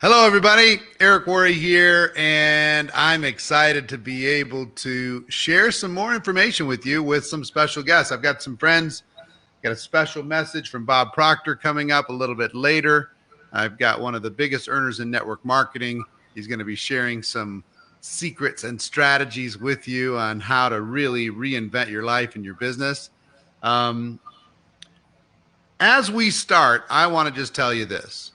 Hello, everybody. Eric Worre here, and I'm excited to be able to share some more information with you with some special guests. I've got some friends, got a special message from Bob Proctor coming up a little bit later. I've got one of the biggest earners in network marketing. He's going to be sharing some secrets and strategies with you on how to really reinvent your life and your business. As we start, I want to just tell you this.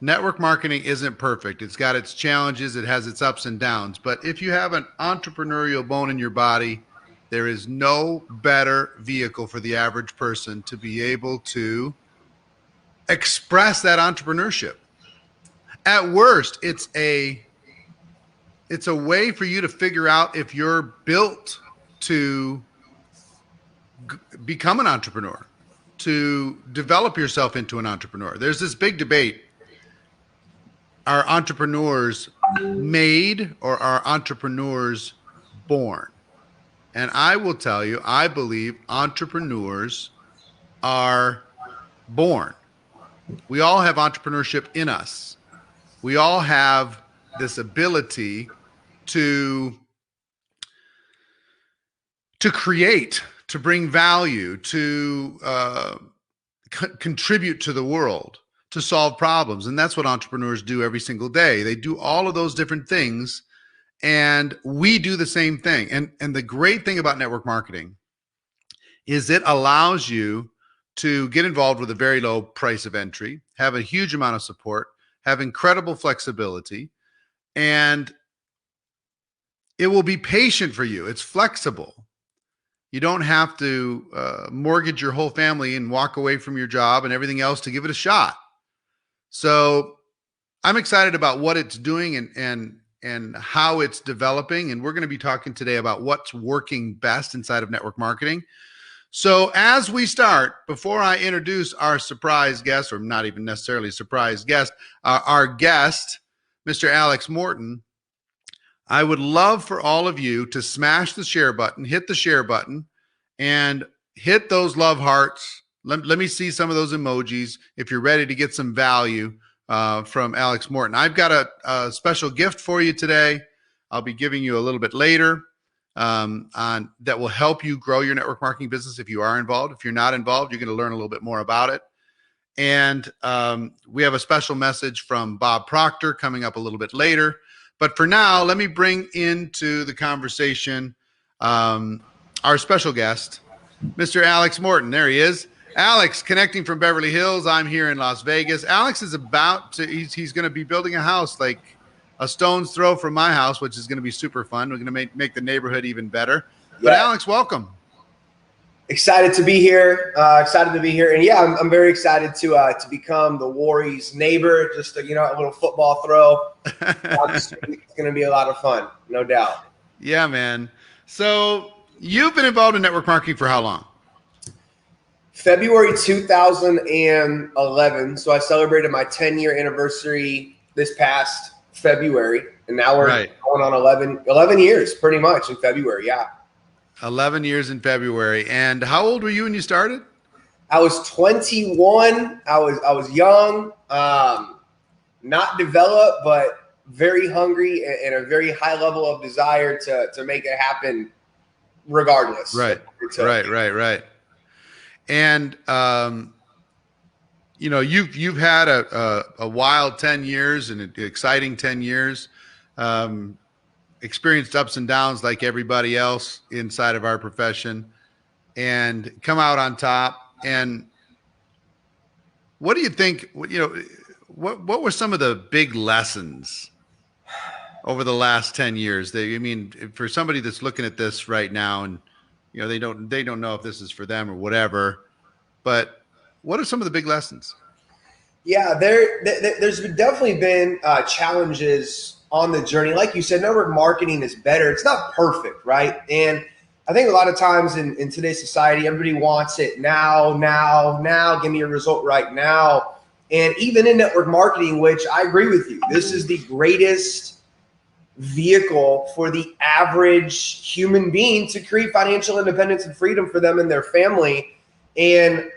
Network marketing isn't perfect. It's got its challenges. It has its ups and downs. But if you have an entrepreneurial bone in your body, there is no better vehicle for the average person to be able to express that entrepreneurship. At worst, it's a way for you to figure out if you're built to become an entrepreneur, to develop yourself into an entrepreneur. There's this big debate. Are entrepreneurs made or are entrepreneurs born? And I will tell you, I believe entrepreneurs are born. We all have entrepreneurship in us. We all have this ability to create, to bring value, to contribute to the world, to solve problems. And that's what entrepreneurs do every single day. They do all of those different things, and we do the same thing. And the great thing about network marketing is it allows you to get involved with a very low price of entry, have a huge amount of support, have incredible flexibility, and it will be patient for you. It's flexible. You don't have to mortgage your whole family and walk away from your job and everything else to give it a shot. So I'm excited about what it's doing and how it's developing. And we're going to be talking today about what's working best inside of network marketing. So as we start, before I introduce our surprise guest, or not even necessarily surprise guest, our guest, Mr. Alex Morton, I would love for all of you to smash the share button, hit the share button, and hit those love hearts. Let me see some of those emojis if you're ready to get some value from Alex Morton. I've got a special gift for you today. I'll be giving you a little bit later on that will help you grow your network marketing business if you are involved. If you're not involved, you're going to learn a little bit more about it. And we have a special message from Bob Proctor coming up a little bit later. But for now, let me bring into the conversation our special guest, Mr. Alex Morton. There he is. Alex, connecting from Beverly Hills. I'm here in Las Vegas. Alex is about to, he's going to be building a house like a stone's throw from my house, which is going to be super fun. We're going to make the neighborhood even better. But Alex, welcome. Excited to be here. And yeah, I'm very excited to become the Worre's neighbor. Just a little football throw. It's going to be a lot of fun, no doubt. Yeah, man. So you've been involved in network marketing for how long? February 2011. So I celebrated my 10-year anniversary this past February, and now we're going on 11 years pretty much in February. Yeah. 11 years in February. And how old were you when you started? I was 21. I was young, not developed, but very hungry and a very high level of desire to make it happen regardless. Right. And, you've had a wild 10 years and an exciting 10 years, experienced ups and downs like everybody else inside of our profession, and come out on top. And what do you think, what were some of the big lessons over the last 10 years? For somebody that's looking at this right now and, they don't know if this is for them or whatever, but what are some of the big lessons? Yeah, there's definitely been challenges on the journey. Like you said, network marketing is better. It's not perfect, right? And I think a lot of times in today's society, everybody wants it now, give me a result right now. And even in network marketing, which I agree with you, this is the greatest vehicle for the average human being to create financial independence and freedom for them and their family. And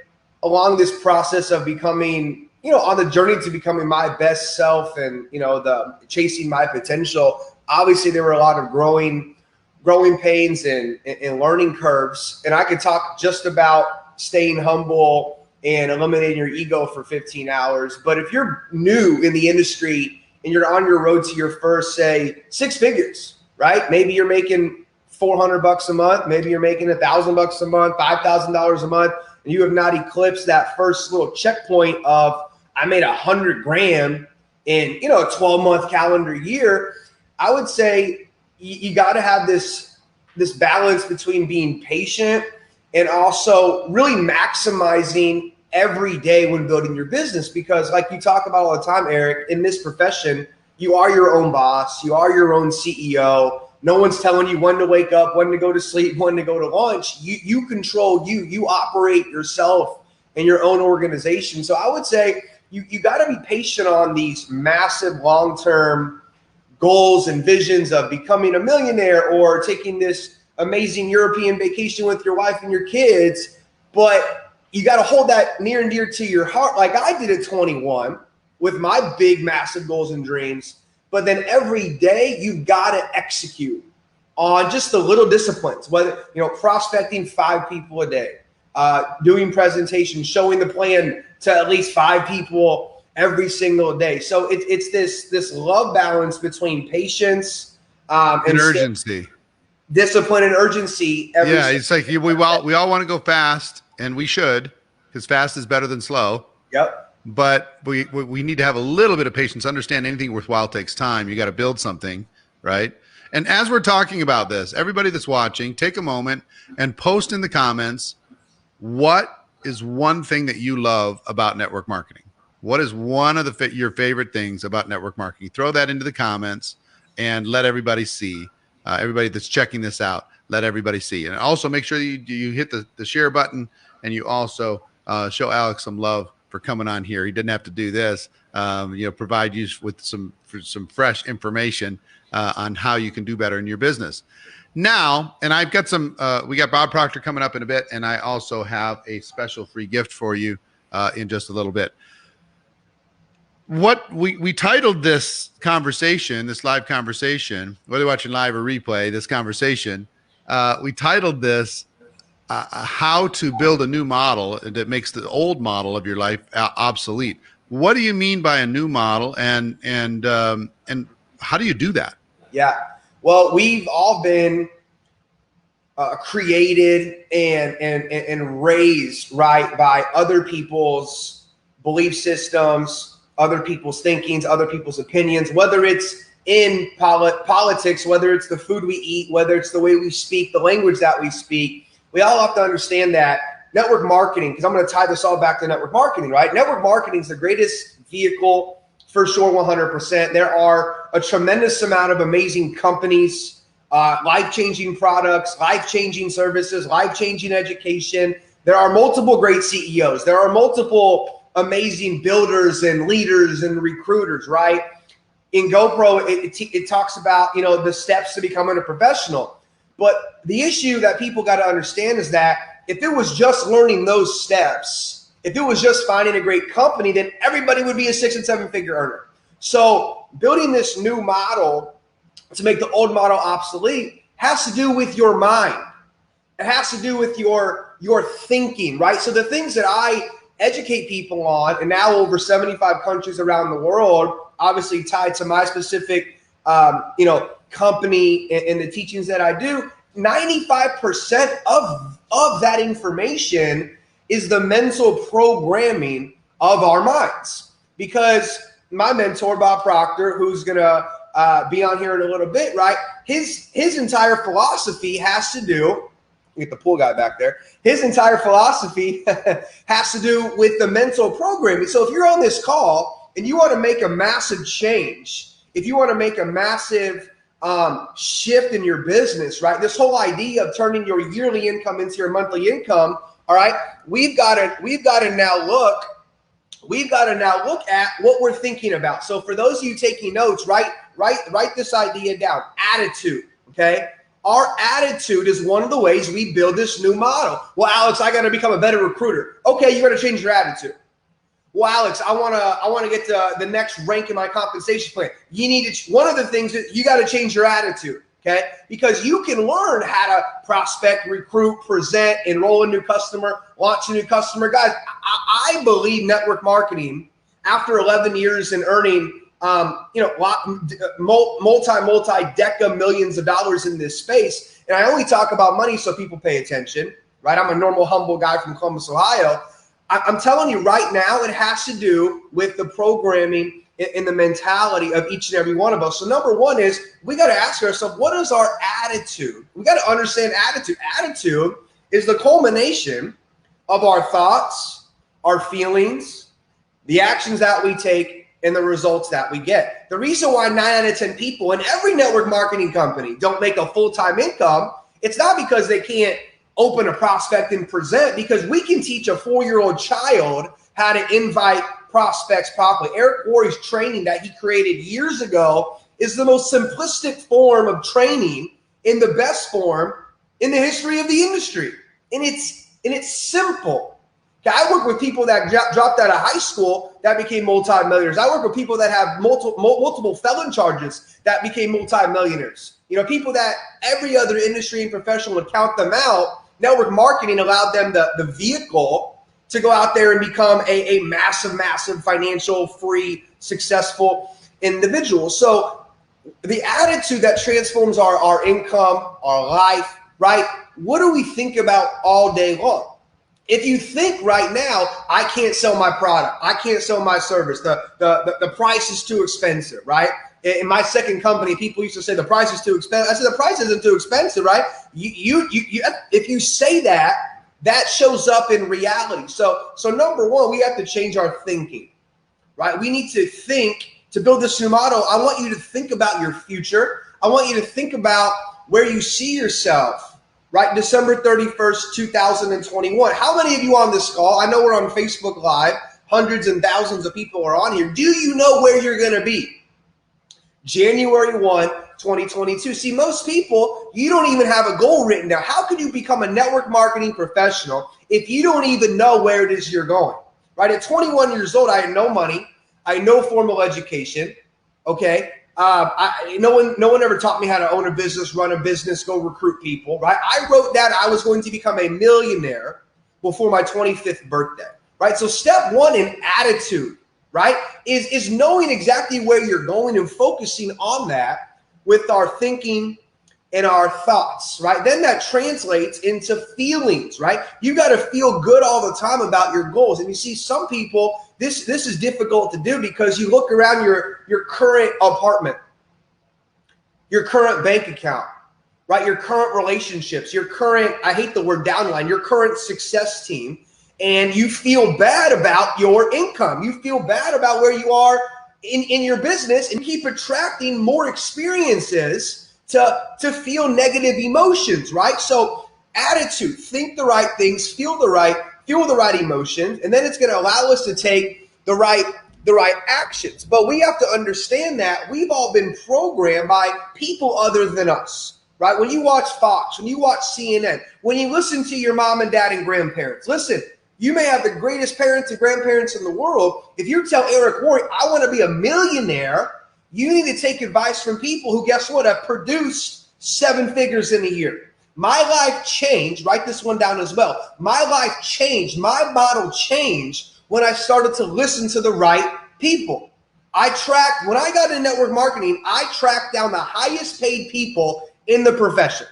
along this process of becoming on the journey to becoming my best self and, the chasing my potential, obviously there were a lot of growing pains and learning curves. And I could talk just about staying humble and eliminating your ego for 15 hours. But if you're new in the industry and you're on your road to your first, say, 6 figures, right? Maybe you're making $400 a month. Maybe you're making $1,000 a month, $5,000 a month, and you have not eclipsed that first little checkpoint of I made $100,000 in a 12-month calendar year. I would say you got to have this balance between being patient and also really maximizing every day when building your business, because like you talk about all the time, Eric, in this profession, you are your own boss, you are your own CEO. No one's telling you when to wake up, when to go to sleep, when to go to lunch. You control you operate yourself and your own organization. So I would say you got to be patient on these massive long-term goals and visions of becoming a millionaire or taking this amazing European vacation with your wife and your kids. But you got to hold that near and dear to your heart, like I did at 21 with my big, massive goals and dreams. But then every day you've got to execute on just the little disciplines, whether, prospecting 5 people a day, doing presentations, showing the plan to at least 5 people every single day. So it's this love balance between patience and urgency, discipline and urgency. It's like we all want to go fast, and we should, because fast is better than slow. Yep. But we need to have a little bit of patience. Understand anything worthwhile takes time. You got to build something, right? And as we're talking about this, everybody that's watching, take a moment and post in the comments, what is one thing that you love about network marketing? What is one of your favorite things about network marketing? Throw that into the comments and let everybody see. Everybody that's checking this out, let everybody see. And also make sure you hit the share button, and you also show Alex some love for coming on here. He didn't have to do this, provide you with some fresh information on how you can do better in your business. Now, and I've got we got Bob Proctor coming up in a bit, and I also have a special free gift for you in just a little bit. What we titled this conversation, this live conversation, whether you're watching live or replay, this conversation, we titled this how to build a new model that makes the old model of your life obsolete. What do you mean by a new model, and how do you do that? Yeah, well, we've all been created and raised right by other people's belief systems, other people's thinkings, other people's opinions, whether it's in politics, whether it's the food we eat, whether it's the way we speak, the language that we speak. We all have to understand that network marketing, because I'm going to tie this all back to network marketing, right? Network marketing is the greatest vehicle for sure, 100%. There are a tremendous amount of amazing companies, life-changing products, life-changing services, life-changing education. There are multiple great CEOs. There are multiple amazing builders and leaders and recruiters, right? In GoPro, it talks about, the steps to becoming a professional. But the issue that people got to understand is that if it was just learning those steps, if it was just finding a great company, then everybody would be a 6- and 7-figure earner. So building this new model to make the old model obsolete has to do with your mind. It has to do with your thinking, right? So the things that I educate people on, and now over 75 countries around the world, obviously tied to my specific, company and the teachings that I do, 95% of that information is the mental programming of our minds. Because my mentor, Bob Proctor, who's going to be on here in a little bit, right? His entire philosophy has to do, get the pool guy back there, his entire philosophy has to do with the mental programming. So if you're on this call and you want to make a massive change, if you want to make a massive shift in your business, right? This whole idea of turning your yearly income into your monthly income, all right? We've got to now look at what we're thinking about. So for those of you taking notes, write this idea down. Attitude, okay? Our attitude is one of the ways we build this new model. Well, Alex, I got to become a better recruiter. Okay, you got to change your attitude. Well, Alex, I want to get to the next rank in my compensation plan. You need to, one of the things that you got to change your attitude, okay? Because you can learn how to prospect, recruit, present, enroll a new customer, launch a new customer. Guys, I believe network marketing, after 11 years in earning, multi-deca millions of dollars in this space, and I only talk about money so people pay attention, right? I'm a normal, humble guy from Columbus, Ohio. I'm telling you right now, it has to do with the programming in the mentality of each and every one of us. So number one is we got to ask ourselves, what is our attitude? We got to understand attitude. Attitude is the culmination of our thoughts, our feelings, the actions that we take, and the results that we get. The reason why 9 out of 10 people in every network marketing company don't make a full-time income, it's not because they can't open a prospect and present, because we can teach a 4-year-old child how to invite prospects properly. Eric Worre's training that he created years ago is the most simplistic form of training in the best form in the history of the industry. And it's simple. Okay, I work with people that dropped out of high school that became multimillionaires. I work with people that have multiple felon charges that became multimillionaires. You know, people that every other industry and profession would count them out. Network marketing allowed them the vehicle to go out there and become a massive financial free, successful individual. So the attitude that transforms our income, our life, right? What do we think about all day long? If you think right now, I can't sell my product, I can't sell my service, the price is too expensive, right? In my second company, people used to say the price is too expensive. I said the price isn't too expensive, right? You if you say that, that shows up in reality. So number one, we have to change our thinking, right? We need to think to build this new model. I want you to think about your future. I want you to think about where you see yourself, right? December 31st, 2021. How many of you on this call? I know we're on Facebook Live. Hundreds and thousands of people are on here. Do you know where you're going to be? January 1, 2022. See, most people, you don't even have a goal written down. How can you become a network marketing professional if you don't even know where it is you're going? Right? At 21 years old, I had no money. I had no formal education. Okay. No one ever taught me how to own a business, run a business, go recruit people. Right? I wrote down I was going to become a millionaire before my 25th birthday. Right? So step one in attitude, right, is knowing exactly where you're going and focusing on that with our thinking and our thoughts, right? Then that translates into feelings, right? You got to feel good all the time about your goals. And you see some people, this is difficult to do because you look around your current apartment, your current bank account, right? Your current relationships, your current, I hate the word downline, your current success team, and you feel bad about your income. You feel bad about where you are in your business, and keep attracting more experiences to feel negative emotions, right? So attitude, think the right things, feel the right emotions, and then it's going to allow us to take the right actions. But we have to understand that we've all been programmed by people other than us, right? When you watch Fox, when you watch CNN, when you listen to your mom and dad and grandparents, listen, you may have the greatest parents and grandparents in the world. If you tell Eric Worre, I want to be a millionaire, you need to take advice from people who, guess what, have produced 7 figures in a year. My life changed. Write this one down as well. My life changed. My model changed when I started to listen to the right people. When I got into network marketing, I tracked down the highest paid people in the profession.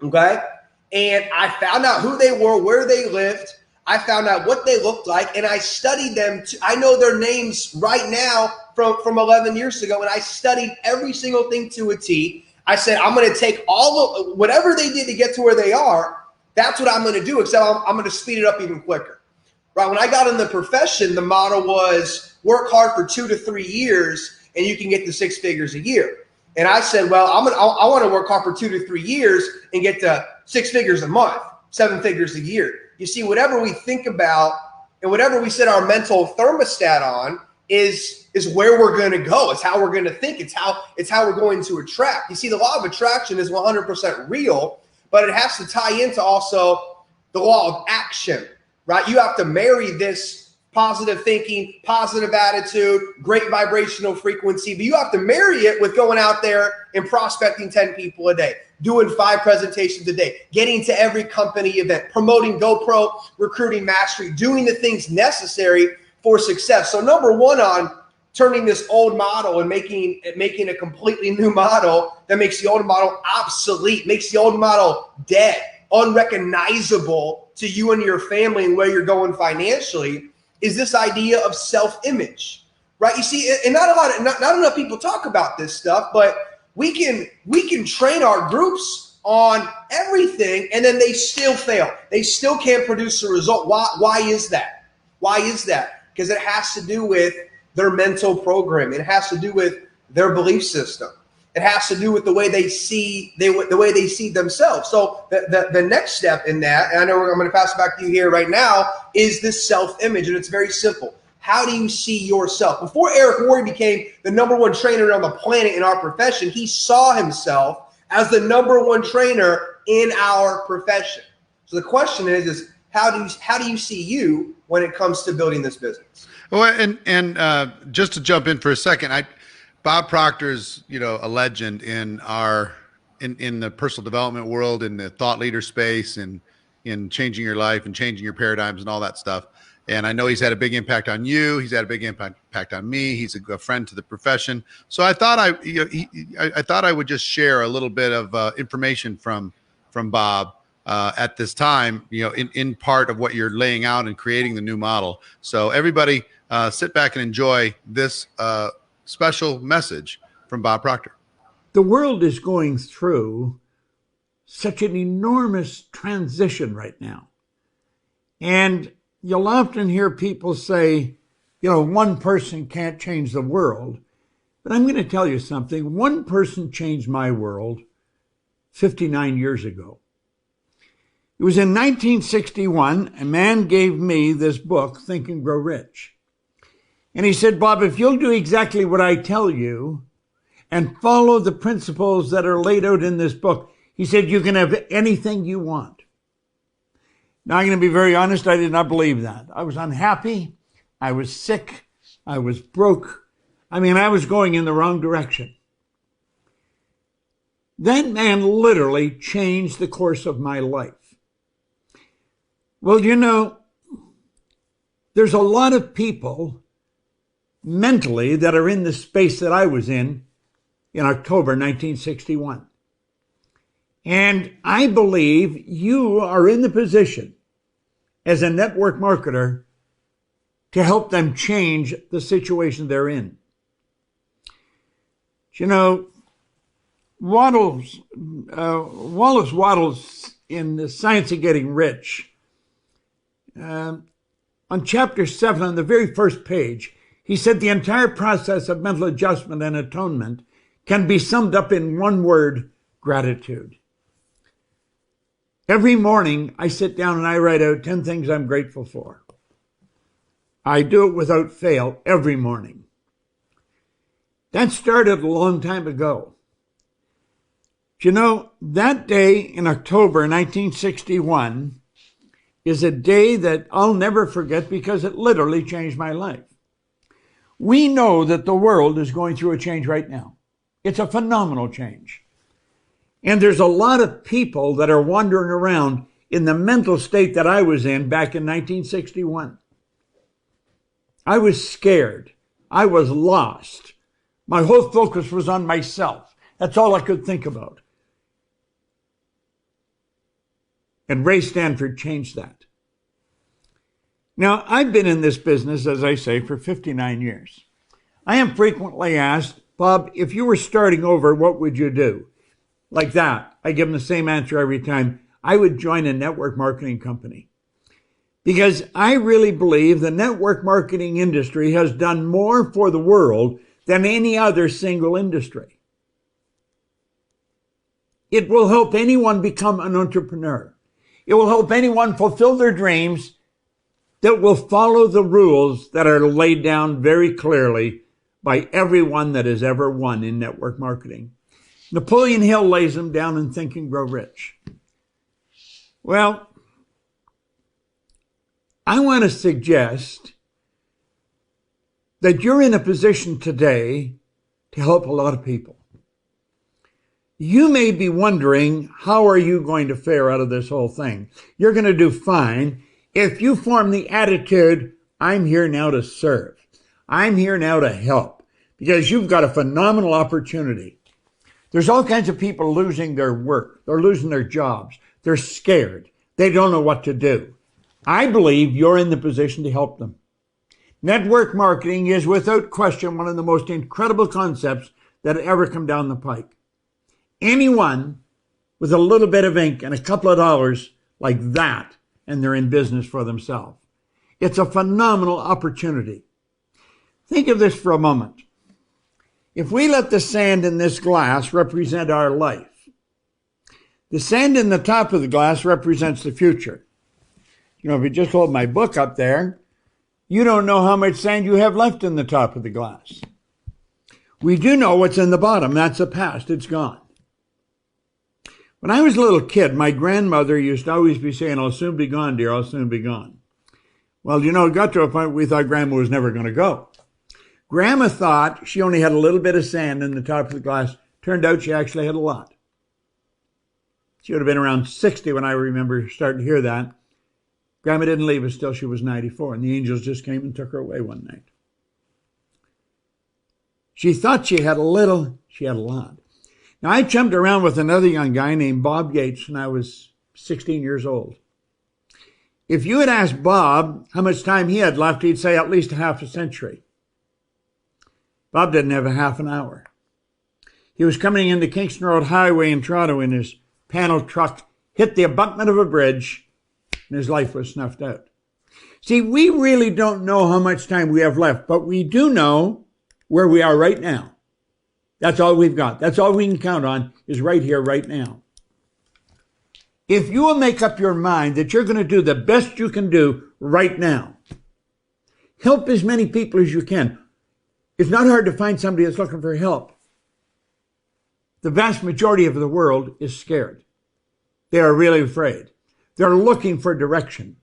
Okay? And I found out who they were, where they lived. I found out what they looked like, and I studied them. I know their names right now from 11 years ago, and I studied every single thing to a T. I said, I'm going to take whatever they did to get to where they are, that's what I'm going to do, except I'm going to speed it up even quicker. Right? When I got in the profession, the model was work hard for 2 to 3 years, and you can get to 6 figures a year. And I said, well, I want to work hard for 2 to 3 years and get to 6 figures a month, 7 figures a year. You see, whatever we think about and whatever we set our mental thermostat on is where we're going to go. It's how we're going to think. It's how we're going to attract. You see, the law of attraction is 100% real, but it has to tie into also the law of action, right? You have to marry this positive thinking, positive attitude, great vibrational frequency, but you have to marry it with going out there and prospecting 10 people a day, doing 5 presentations a day, getting to every company event, promoting GoPro, recruiting mastery, doing the things necessary for success. So number one on turning this old model and making a completely new model that makes the old model obsolete, makes the old model dead, unrecognizable to you and your family and where you're going financially, is this idea of self-image, right? You see, and not enough people talk about this stuff, but we can train our groups on everything, and then they still fail. They still can't produce a result. Why is that? Why is that? Because it has to do with their mental programming. It has to do with their belief system. It has to do with the way they see themselves. So the next step in that, and I know I'm going to pass it back to you here right now, is this self-image, and it's very simple. How do you see yourself? Before Eric Worre became the #1 trainer on the planet in our profession, he saw himself as the #1 trainer in our profession. So the question is how do you see you when it comes to building this business? Well, and just to jump in for a second, Bob Proctor's, a legend in in the personal development world, in the thought leader space, and in changing your life and changing your paradigms and all that stuff. And I know he's had a big impact on you. He's had a big impact on me. He's a friend to the profession. So I thought I thought I would just share a little bit of information from Bob at this time, in part of what you're laying out and creating the new model. So everybody, sit back and enjoy this special message from Bob Proctor. The world is going through such an enormous transition right now. And you'll often hear people say, one person can't change the world. But I'm going to tell you something. One person changed my world 59 years ago. It was in 1961, a man gave me this book, Think and Grow Rich. And he said, Bob, if you'll do exactly what I tell you and follow the principles that are laid out in this book, he said, you can have anything you want. Now, I'm going to be very honest, I did not believe that. I was unhappy. I was sick. I was broke. I was going in the wrong direction. That man literally changed the course of my life. Well, there's a lot of people mentally that are in the space that I was in October 1961. And I believe you are in the position as a network marketer to help them change the situation they're in. Wallace Wattles in The Science of Getting Rich, on chapter 7, on the very first page, he said the entire process of mental adjustment and atonement can be summed up in one word: gratitude. Every morning, I sit down and I write out 10 things I'm grateful for. I do it without fail every morning. That started a long time ago. That day in October 1961 is a day that I'll never forget because it literally changed my life. We know that the world is going through a change right now. It's a phenomenal change. And there's a lot of people that are wandering around in the mental state that I was in back in 1961. I was scared. I was lost. My whole focus was on myself. That's all I could think about. And Ray Stanford changed that. Now, I've been in this business, as I say, for 59 years. I am frequently asked, Bob, if you were starting over, what would you do? Like that. I give them the same answer every time. I would join a network marketing company. Because I really believe the network marketing industry has done more for the world than any other single industry. It will help anyone become an entrepreneur. It will help anyone fulfill their dreams that will follow the rules that are laid down very clearly by everyone that has ever won in network marketing. Napoleon Hill lays them down in Think and Grow Rich. Well, I want to suggest that you're in a position today to help a lot of people. You may be wondering, how are you going to fare out of this whole thing? You're going to do fine if you form the attitude, I'm here now to serve. I'm here now to help, because you've got a phenomenal opportunity. There's all kinds of people losing their work. They're losing their jobs. They're scared. They don't know what to do. I believe you're in the position to help them. Network marketing is without question one of the most incredible concepts that ever come down the pike. Anyone with a little bit of ink and a couple of dollars like that, and they're in business for themselves. It's a phenomenal opportunity. Think of this for a moment. If we let the sand in this glass represent our life, the sand in the top of the glass represents the future. You know, if you just hold my book up there, you don't know how much sand you have left in the top of the glass. We do know what's in the bottom. That's the past. It's gone. When I was a little kid, my grandmother used to always be saying, I'll soon be gone, dear, I'll soon be gone. Well, you know, it got to a point where we thought Grandma was never going to go. Grandma thought she only had a little bit of sand in the top of the glass. Turned out she actually had a lot. She would have been around 60 when I remember starting to hear that. Grandma didn't leave us till she was 94, and the angels just came and took her away one night. She thought she had a little, she had a lot. Now, I jumped around with another young guy named Bob Yates when I was 16 years old. If you had asked Bob how much time he had left, he'd say at least half a century. Bob didn't have a half an hour. He was coming into Kingston Road Highway in Toronto in his panel truck, hit the abutment of a bridge, and his life was snuffed out. See, we really don't know how much time we have left, but we do know where we are right now. That's all we've got. That's all we can count on is right here, right now. If you will make up your mind that you're going to do the best you can do right now, help as many people as you can. It's not hard to find somebody that's looking for help. The vast majority of the world is scared. They are really afraid. They're looking for direction.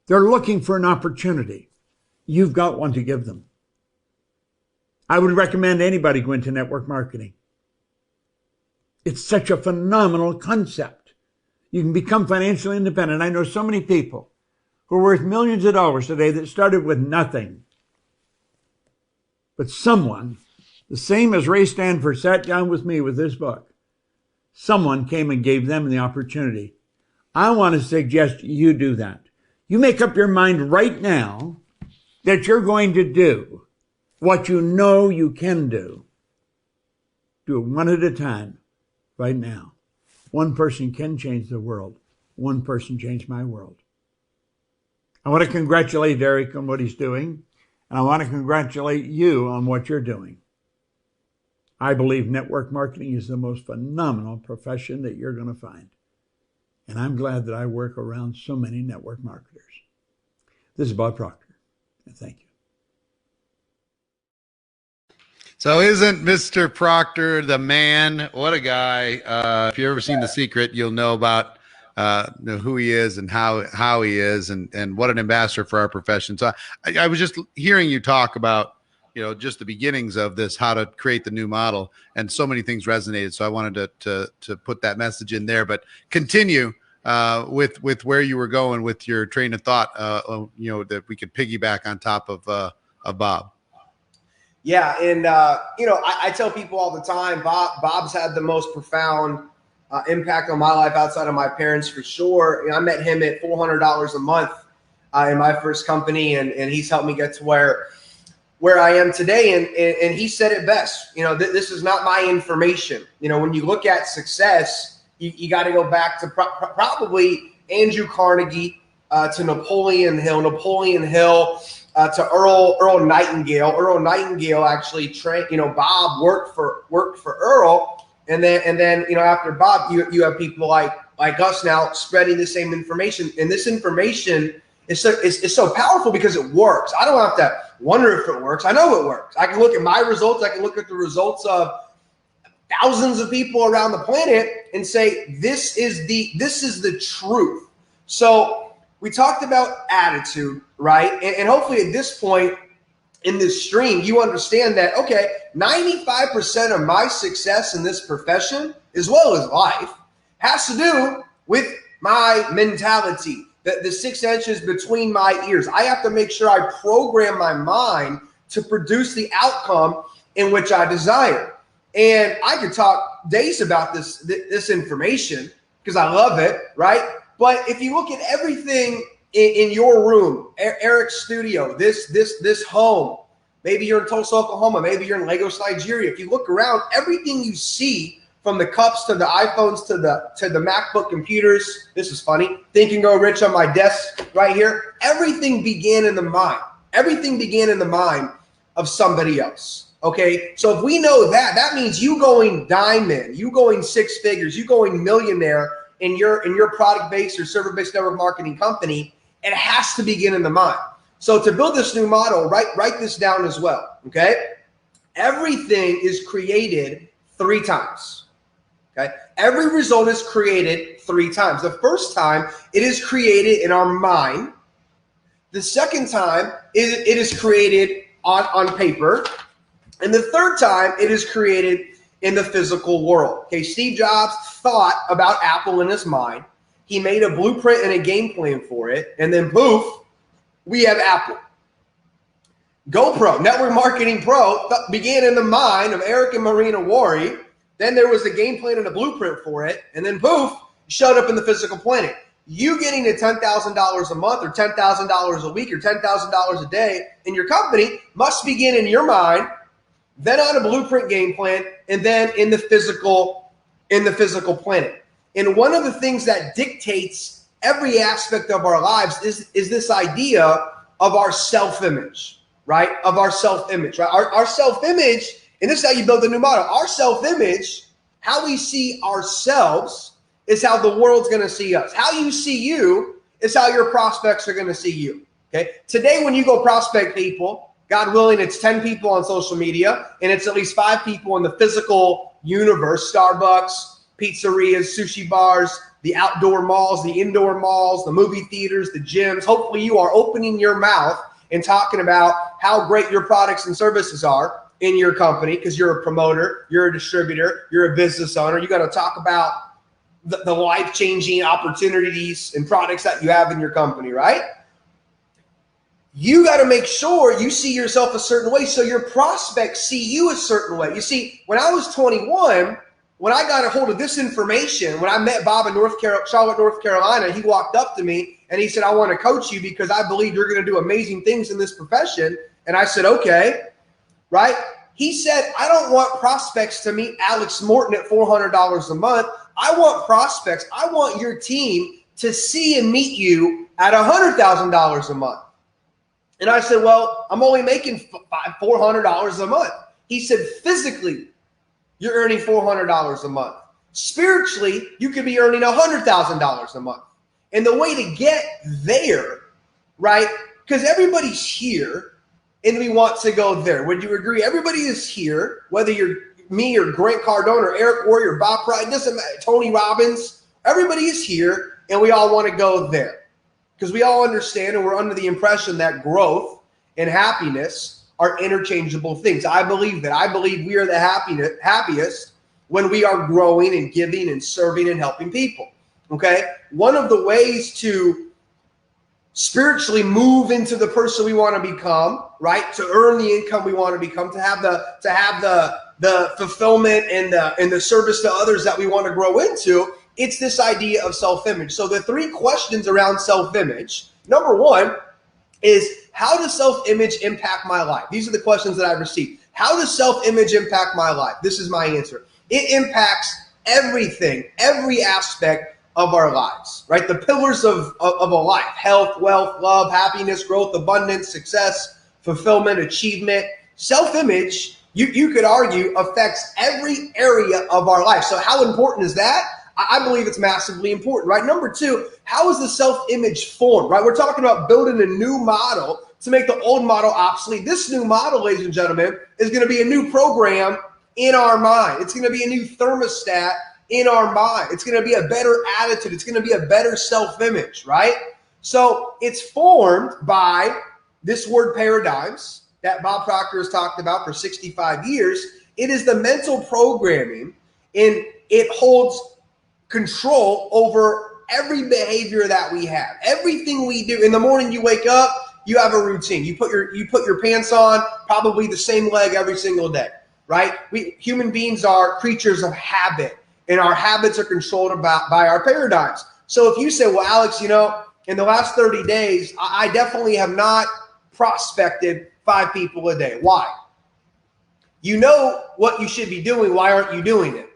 They're looking for an opportunity. You've got one to give them. I would recommend anybody go into network marketing. It's such a phenomenal concept. You can become financially independent. I know so many people who are worth millions of dollars today that started with nothing. But someone, the same as Ray Stanford sat down with me with this book, someone came and gave them the opportunity. I want to suggest you do that. You make up your mind right now that you're going to do what you know you can do. Do it one at a time, right now. One person can change the world. One person changed my world. I want to congratulate Eric on what he's doing, and I want to congratulate you on what you're doing. I believe network marketing is the most phenomenal profession that you're going to find. And I'm glad that I work around so many network marketers. This is Bob Proctor, and thank you. So isn't Mr. Proctor the man? What a guy. If you've ever seen The Secret, you'll know about who he is and how he is and what an ambassador for our profession. So I was just hearing you talk about, you know, just the beginnings of this, how to create the new model, and so many things resonated. So I wanted to put that message in there, but continue with where you were going with your train of thought, you know, that we could piggyback on top of Bob. Yeah, and you know, I tell people all the time, Bob's had the most profound impact on my life outside of my parents, for sure. You know, I met him at $400 a month in my first company, and he's helped me get to where I am today. And he said it best. You know, this is not my information. You know, when you look at success, you got to go back to probably Andrew Carnegie, to Napoleon Hill. To Earl Nightingale. Earl Nightingale actually trained. You know, Bob worked for Earl, and then you know, after Bob, you have people like us now spreading the same information. And this information is so powerful because it works. I don't have to wonder if it works. I know it works. I can look at my results. I can look at the results of thousands of people around the planet and say this is the truth. So we talked about attitude, right? And hopefully at this point, in this stream, you understand that, okay, 95% of my success in this profession, as well as life, has to do with my mentality, the 6 inches between my ears. I have to make sure I program my mind to produce the outcome in which I desire. And I could talk days about this information because I love it, right? But if you look at everything in your room, Eric's studio, this home, maybe you're in Tulsa, Oklahoma, maybe you're in Lagos, Nigeria. If you look around, everything you see, from the cups to the iPhones to the MacBook computers, this is funny, Think and Grow Rich on my desk right here, everything began in the mind. Everything began in the mind of somebody else. Okay, so if we know that, that means you going diamond, you going 6 figures, you going millionaire in your product-based or server-based network marketing company, it has to begin in the mind. So to build this new model, write this down as well. Okay, everything is created 3 times. Okay, every result is created 3 times. The first time it is created in our mind. The second time it is created on paper. And the third time it is created in the physical world. Okay, Steve Jobs thought about Apple in his mind. He made a blueprint and a game plan for it. And then poof, we have Apple. GoPro, Network Marketing Pro, began in the mind of Eric and Marina Wari. Then there was a game plan and a blueprint for it. And then poof, showed up in the physical planet. You getting to $10,000 a month or $10,000 a week or $10,000 a day in your company must begin in your mind, then on a blueprint game plan, and then in the physical planet. And one of the things that dictates every aspect of our lives is this idea of our self-image, right? Of our self-image, right? Our self-image, and this is how you build the new model. Our self-image, how we see ourselves, is how the world's going to see us. How you see you is how your prospects are going to see you. Okay. Today, when you go prospect people, God willing, it's 10 people on social media, and it's at least 5 people in the physical universe: Starbucks, pizzerias, sushi bars, the outdoor malls, the indoor malls, the movie theaters, the gyms. Hopefully you are opening your mouth and talking about how great your products and services are in your company, because you're a promoter, you're a distributor, you're a business owner. You got to talk about the life-changing opportunities and products that you have in your company, right? You got to make sure you see yourself a certain way so your prospects see you a certain way. You see, when I was 21, when I got a hold of this information, when I met Bob in Charlotte, North Carolina, he walked up to me and he said, "I want to coach you because I believe you're going to do amazing things in this profession." And I said, "Okay," right? He said, "I don't want prospects to meet Alex Morton at $400 a month. I want prospects. I want your team to see and meet you at $100,000 a month." And I said, "Well, I'm only making $400 a month." He said, "Physically, you're earning $400 a month. Spiritually, you could be earning $100,000 a month." And the way to get there, right? Because everybody's here and we want to go there. Would you agree? Everybody is here, whether you're me or Grant Cardone or Eric Worre or Bob Pride, it doesn't matter, Tony Robbins. Everybody is here and we all want to go there. Because we all understand and we're under the impression that growth and happiness are interchangeable things. I believe that. I believe we are the happiest when we are growing and giving and serving and helping people. Okay? One of the ways to spiritually move into the person we want to become, right? To earn the income we want to become, to have the fulfillment and the service to others that we want to grow into. It's this idea of self-image. So the 3 questions around self-image, number 1 is, how does self-image impact my life? These are the questions that I've received. How does self-image impact my life? This is my answer. It impacts everything, every aspect of our lives, right? The pillars of a life: health, wealth, love, happiness, growth, abundance, success, fulfillment, achievement. Self-image, you could argue, affects every area of our life. So how important is that? I believe it's massively important, right? Number 2, how is the self-image formed, right? We're talking about building a new model to make the old model obsolete. This new model, ladies and gentlemen, is going to be a new program in our mind. It's going to be a new thermostat in our mind. It's going to be a better attitude. It's going to be a better self-image, right? So it's formed by this word paradigms, that Bob Proctor has talked about for 65 years. It is the mental programming, and it holds control over every behavior that we have. Everything we do. In the morning you wake up, you have a routine. You put your pants on, probably the same leg every single day, right? We human beings are creatures of habit, and our habits are controlled by our paradigms. So if you say, well, Alex, in the last 30 days, I definitely have not prospected 5 people a day. Why? You know what you should be doing. Why aren't you doing it?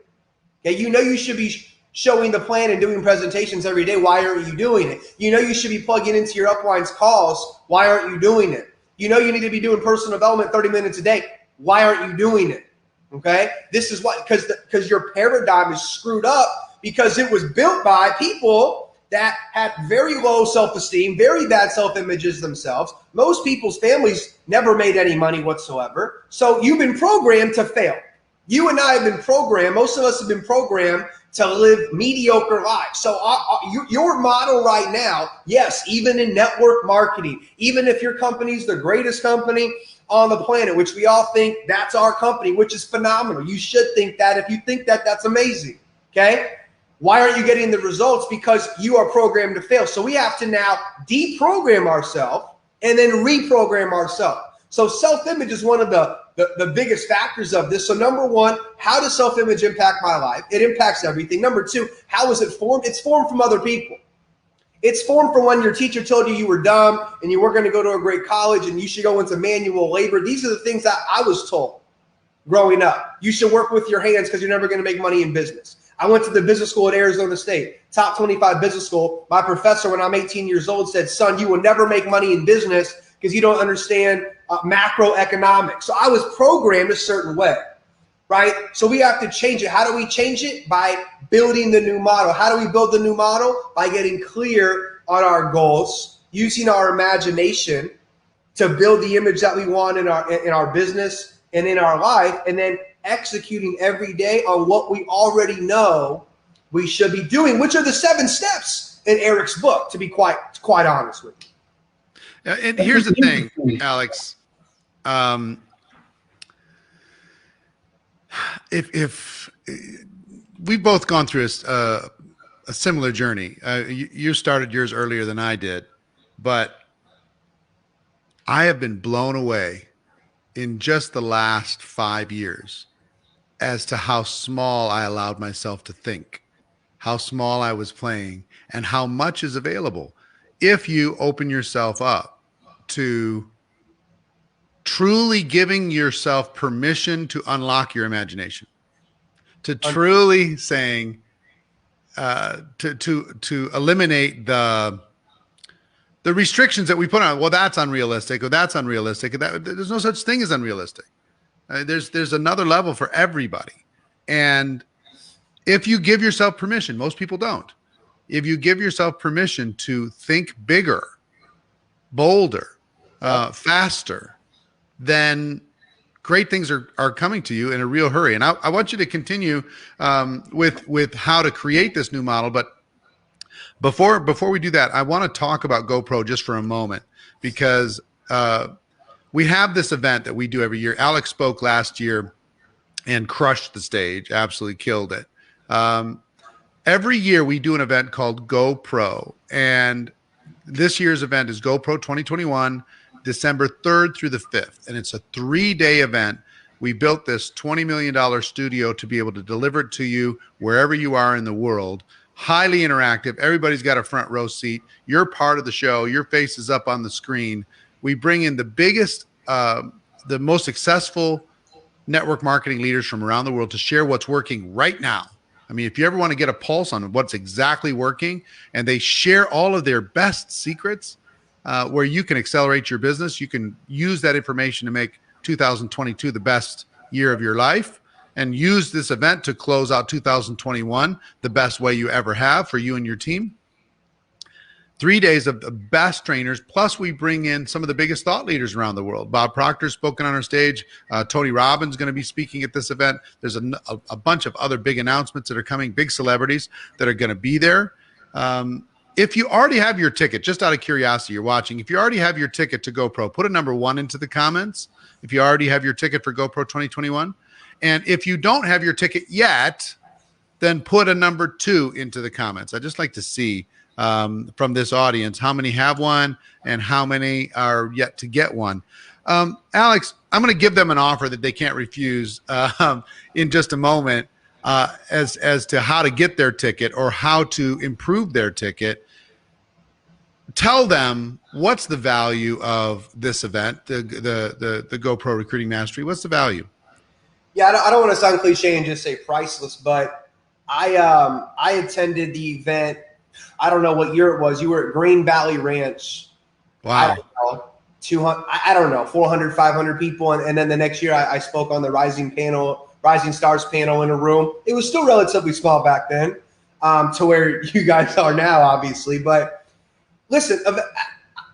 Okay, you should be showing the plan and doing presentations every day. Why aren't you doing it? You should be plugging into your uplines calls. Why aren't you doing it? You need to be doing personal development 30 minutes a day. Why aren't you doing it? Okay, this is what, because your paradigm is screwed up, because it was built by people that had very low self-esteem, very bad self-images themselves. Most people's families never made any money whatsoever. So you've been programmed to fail. You and I have been programmed, most of us have been programmed to live mediocre lives. So your model right now, yes, even in network marketing, even if your company's the greatest company on the planet, which we all think that's our company, which is phenomenal. You should think that. If you think that, that's amazing. Okay? Why aren't you getting the results? Because you are programmed to fail. So we have to now deprogram ourselves and then reprogram ourselves. So self-image is one of the biggest factors of this. So number one, how does self-image impact my life? It impacts everything. Number two, how is it formed? It's formed from other people. It's formed from when your teacher told you were dumb and you weren't going to go to a great college and you should go into manual labor. These are the things that I was told growing up. You should work with your hands because you're never going to make money in business. I went to the business school at Arizona State, top 25 business school. My professor, when I'm 18 years old, said, son, you will never make money in business because you don't understand macroeconomics. So I was programmed a certain way, right? So we have to change it. How do we change it? By building the new model. How do we build the new model? By getting clear on our goals, using our imagination to build the image that we want in our business and in our life, and then executing every day on what we already know we should be doing, which are the 7 steps in Eric's book, to be quite honest with you. And here's the thing, Alex. If we've both gone through a similar journey, you started yours earlier than I did, but I have been blown away in just the last 5 years as to how small I allowed myself to think, how small I was playing, and how much is available if you open yourself up to truly giving yourself permission to unlock your imagination, to truly saying, to eliminate the restrictions that we put on. Well, that's unrealistic, or that's unrealistic. There's no such thing as unrealistic. There's another level for everybody. And if you give yourself permission, most people don't. If you give yourself permission to think bigger, bolder, faster, then great things are coming to you in a real hurry. And I want you to continue with how to create this new model. But before we do that, I want to talk about GoPro just for a moment, because we have this event that we do every year. Alex spoke last year and crushed the stage, absolutely killed it. Every year we do an event called GoPro, and this year's event is GoPro 2021, December 3rd through the 5th, and it's a 3-day event. We built this $20 million studio to be able to deliver it to you wherever you are in the world. Highly interactive. Everybody's got a front row seat. You're part of the show. Your face is up on the screen. We bring in the biggest, the most successful network marketing leaders from around the world to share what's working right now. I mean, if you ever want to get a pulse on what's exactly working, and they share all of their best secrets where you can accelerate your business, you can use that information to make 2022 the best year of your life, and use this event to close out 2021 the best way you ever have for you and your team. 3 days of the best trainers, plus we bring in some of the biggest thought leaders around the world. Bob Proctor's spoken on our stage. Tony Robbins is going to be speaking at this event. There's a bunch of other big announcements that are coming, big celebrities that are going to be there. if you already have your ticket, just out of curiosity, you're watching, if you already have your ticket to GoPro, put a number 1 into the comments. If you already have your ticket for GoPro 2021. And if you don't have your ticket yet, then put a number 2 into the comments. I'd just like to see from this audience how many have one and how many are yet to get one. Alex, I'm going to give them an offer that they can't refuse in just a moment as to how to get their ticket or how to improve their ticket. Tell them what's the value of this event, the GoPro Recruiting Mastery. What's the value? Yeah, I don't want to sound cliche and just say priceless, but I attended the event. I don't know what year it was. You were at Green Valley Ranch. Wow. I don't know, 200. I don't know, 400, 500 people, and then the next year I spoke on the Rising Stars panel in a room. It was still relatively small back then, to where you guys are now, obviously. But listen,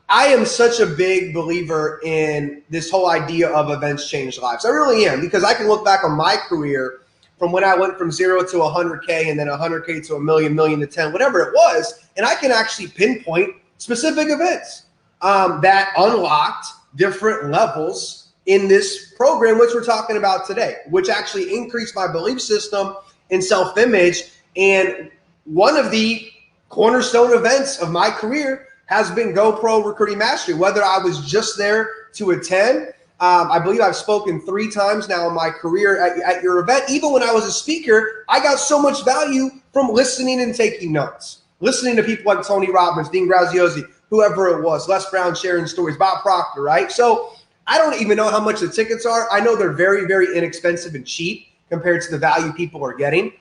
I am such a big believer in this whole idea of events change lives. I really am, because I can look back on my career from when I went from 0 to 100K and then 100K to a million to 10, whatever it was. And I can actually pinpoint specific events that unlocked different levels in this program, which we're talking about today, which actually increased my belief system and self-image. And one of the cornerstone events of my career has been GoPro Recruiting Mastery, whether I was just there to attend. I believe I've spoken 3 times now in my career at your event. Even when I was a speaker, I got so much value from listening and taking notes, listening to people like Tony Robbins, Dean Graziosi, whoever it was, Les Brown sharing stories, Bob Proctor, right? So I don't even know how much the tickets are. I know they're very, very inexpensive and cheap compared to the value people are getting.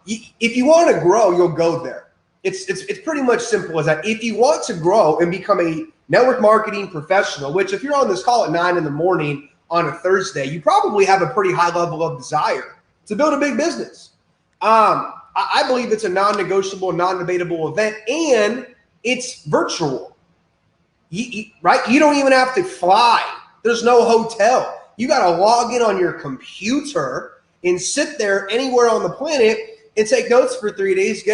If you want to grow, you'll go there. It's pretty much simple as that. If you want to grow and become a network marketing professional, which if you're on this call at 9 in the morning on a Thursday, you probably have a pretty high level of desire to build a big business. I believe it's a non-negotiable, non-debatable event, and it's virtual. Right? You don't even have to fly. There's no hotel. You got to log in on your computer and sit there anywhere on the planet and take notes for 3 days,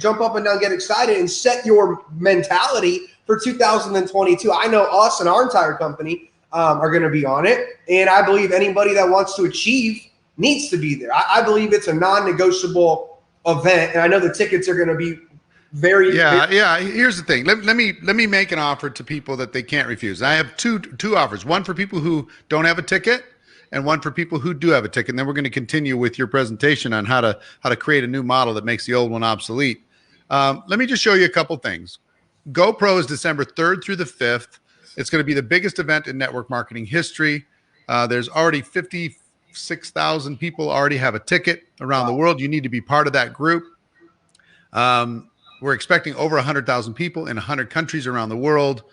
jump up and down, get excited, and set your mentality for 2022. I know us and our entire company are going to be on it. And I believe anybody that wants to achieve needs to be there. I believe it's a non-negotiable event. And I know the tickets are going to be very. Yeah. Here's the thing. Let me make an offer to people that they can't refuse. I have two offers. One for people who don't have a ticket, and one for people who do have a ticket. And then we're going to continue with your presentation on how to create a new model that makes the old one obsolete. Let me just show you a couple things. GoPro is December 3rd through the 5th. It's going to be the biggest event in network marketing history. There's already 56,000 people already have a ticket around the world. You need to be part of that group. We're expecting over 100,000 people in 100 countries around the world.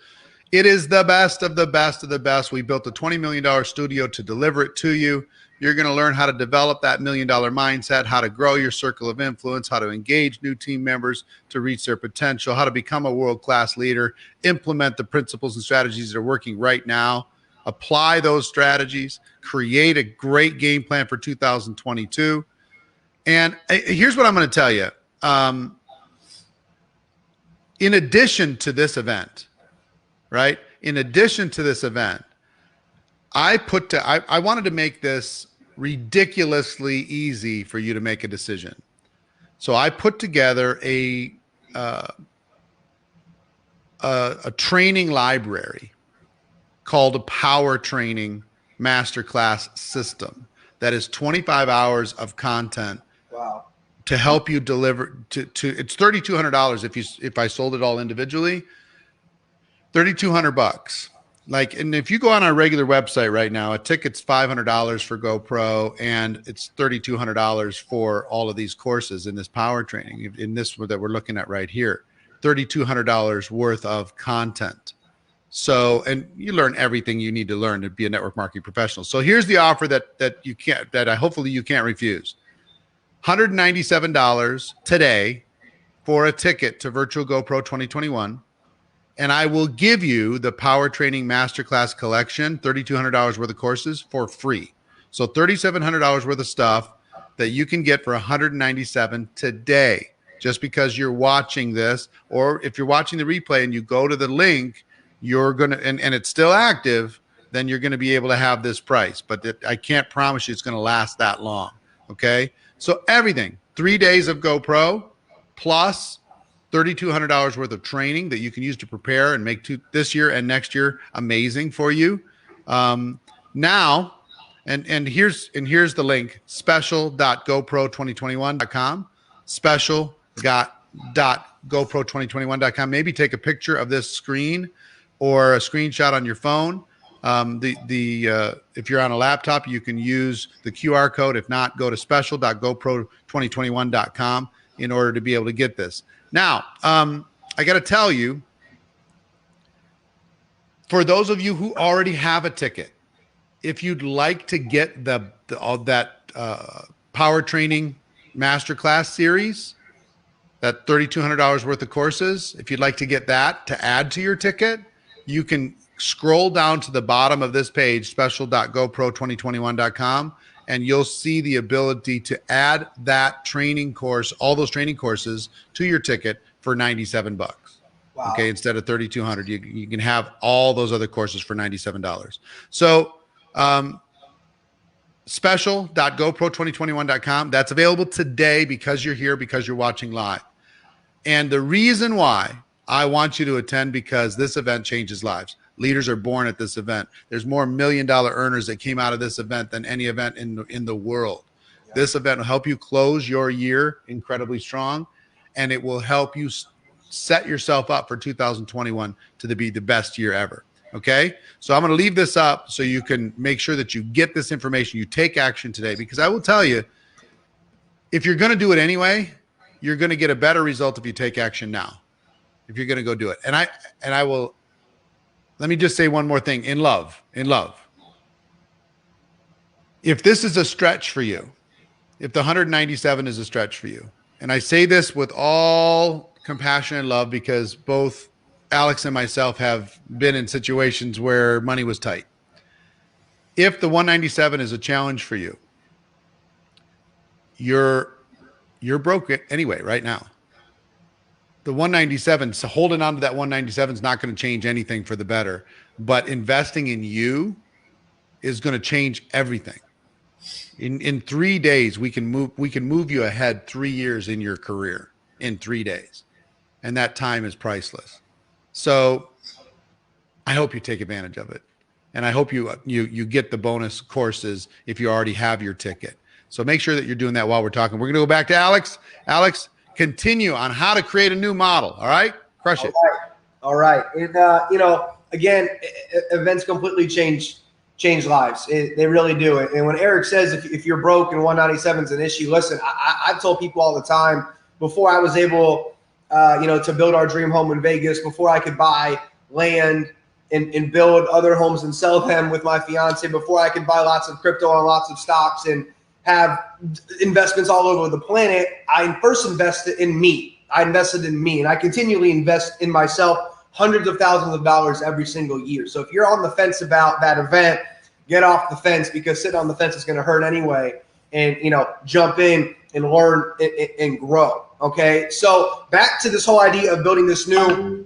It is the best of the best of the best. We built a $20 million studio to deliver it to you. You're going to learn how to develop that $1 million mindset, how to grow your circle of influence, how to engage new team members to reach their potential, how to become a world-class leader, implement the principles and strategies that are working right now, apply those strategies, create a great game plan for 2022. And here's what I'm going to tell you. In addition to this event, right? In addition to this event, I wanted to make this ridiculously easy for you to make a decision. So I put together a training library called a Power Training Masterclass System that is 25 hours of content. Wow. To help you deliver to it's $3,200 if I sold it all individually. $3,200. Like, and if you go on our regular website right now, a ticket's $500 for GoPro, and it's $3,200 for all of these courses in this power training, in this that we're looking at right here. $3,200 worth of content. So, and you learn everything you need to learn to be a network marketing professional. So here's the offer that hopefully you can't refuse. $197 today for a ticket to Virtual GoPro 2021. And I will give you the Power Training Masterclass Collection, $3,200 worth of courses for free. So $3,700 worth of stuff that you can get for $197 today. just because you're watching this, or if you're watching the replay and you go to the link, you're going to, and it's still active, then you're going to be able to have this price. But I can't promise you it's going to last that long. Okay. So everything, 3 days of GoPro plus $3,200 worth of training that you can use to prepare and make this year and next year amazing for you. Now, and here's the link, special.gopro2021.com, special.gopro2021.com. Maybe take a picture of this screen or a screenshot on your phone. If you're on a laptop, you can use the QR code. If not, go to special.gopro2021.com in order to be able to get this. Now, I got to tell you, for those of you who already have a ticket, if you'd like to get all that power training masterclass series, that $3,200 worth of courses, if you'd like to get that to add to your ticket, you can scroll down to the bottom of this page, special.gopro2021.com, and you'll see the ability to add that training course, all those training courses, to your ticket for $97. Wow. Okay, instead of $3,200, you can have all those other courses for $97. So special.gopro2021.com, that's available today because you're here, because you're watching live. And the reason why I want you to attend, because this event changes lives. Leaders are born at this event. There's more $1 million earners that came out of this event than any event in the world. Yeah. This event will help you close your year incredibly strong, and it will help you set yourself up for 2021 to be the best year ever. Okay, so I'm going to leave this up so you can make sure that you get this information, you take action today, because I will tell you, if you're going to do it anyway, you're going to get a better result if you take action now, if you're going to go do it. And I will, let me just say one more thing. In love, if this is a stretch for you, if the 197 is a stretch for you, and I say this with all compassion and love, because both Alex and myself have been in situations where money was tight. If the 197 is a challenge for you, you're broke anyway right now. The 197, so holding on to that 197 is not going to change anything for the better, but investing in you is going to change everything. In 3 days, we can move you ahead 3 years in your career in 3 days, and that time is priceless. So I hope you take advantage of it. And I hope you get the bonus courses if you already have your ticket. So make sure that you're doing that while we're talking. We're going to go back to Alex. Alex, continue on how to create a new model. All right? Crush it. All right. And, again, events completely change lives. They really do. And when Eric says if you're broke and 197 is an issue, listen, I've told people all the time, before I was able to build our dream home in Vegas, before I could buy land and build other homes and sell them with my fiance, before I could buy lots of crypto and lots of stocks and have investments all over the planet, I first invested in me. I invested in me, and I continually invest in myself, hundreds of thousands of dollars every single year. So if you're on the fence about that event, get off the fence, because sitting on the fence is going to hurt anyway, and jump in and learn and grow. Okay, so back to this whole idea of building this new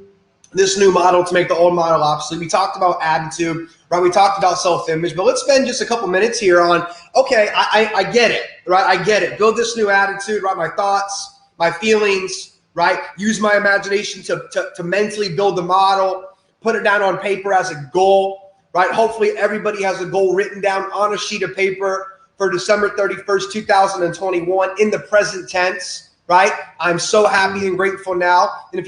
model to make the old model obsolete. We talked about attitude, right? We talked about self-image, but let's spend just a couple minutes here on, okay, I get it, right? I get it. Build this new attitude, right? My thoughts, my feelings, right? Use my imagination to mentally build the model, put it down on paper as a goal, right? Hopefully everybody has a goal written down on a sheet of paper for December 31st, 2021 in the present tense. Right? I'm so happy and grateful now. And